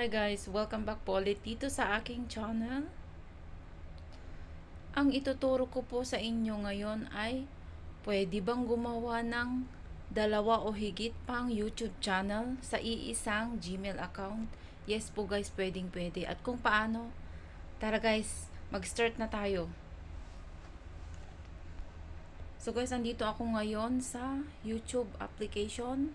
Hi guys, welcome back po ulit dito sa aking channel. Ang ituturo ko po sa inyo ngayon ay pwede bang gumawa ng dalawa o higit pang YouTube channel sa iisang Gmail account? Yes po guys, pwede. At kung paano, tara guys, mag-start na tayo. So guys, andito ako ngayon sa YouTube application.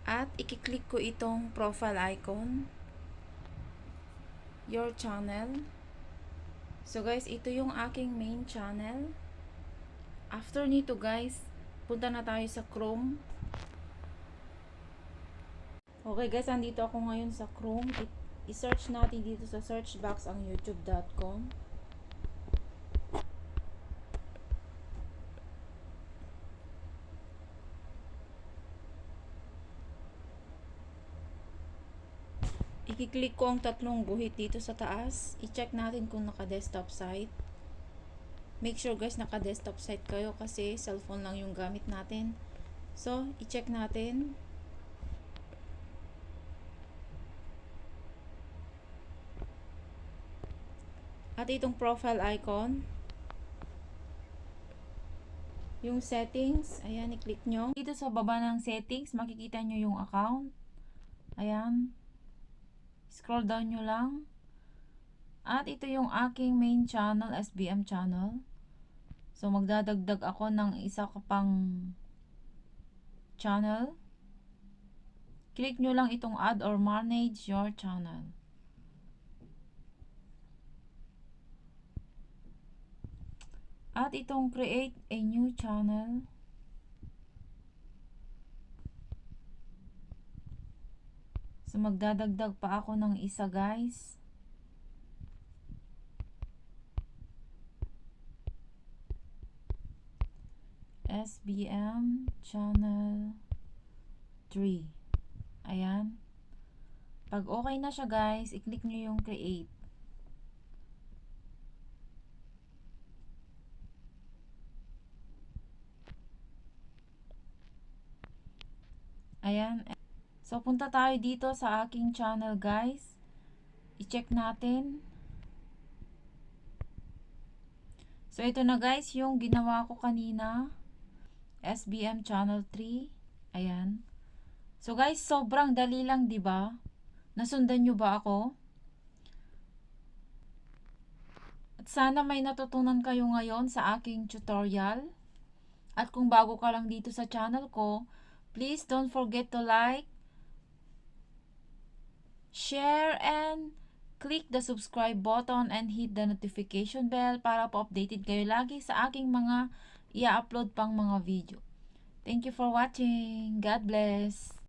At i-click ko itong profile icon, your channel. So guys, ito yung aking main channel. After nito guys, punta na tayo sa Chrome. Okay guys, andito ako ngayon sa Chrome. I-search natin dito sa search box ang youtube.com. I-click ko ang tatlong guhit dito sa taas. I-check natin kung naka-desktop site. Make sure guys naka-desktop site kayo kasi cellphone lang yung gamit natin. So, i-check natin. At itong profile icon. Yung settings, ayan, i-click nyo. Dito sa baba ng settings, makikita nyo yung account. Ayan. Scroll down nyo lang. At ito yung aking main channel, SBM channel. So, magdadagdag ako ng isa pang channel. Click nyo lang itong add or manage your channel. At itong create a new channel. So, magdadagdag pa ako ng isa guys. SBM channel 3. Ayan. Pag okay na siya guys, i-click nyo yung create. Ayan. So, punta tayo dito sa aking channel guys. I-check natin. So, ito na guys yung ginawa ko kanina. SBM channel 3. Ayan. So, guys, sobrang dali lang, di ba? Nasundan nyo ba ako? At sana may natutunan kayo ngayon sa aking tutorial. At kung bago ka lang dito sa channel ko, please don't forget to like, share, and click the subscribe button and hit the notification bell para po updated kayo lagi sa aking mga i-upload pang mga video. Thank you for watching. God bless.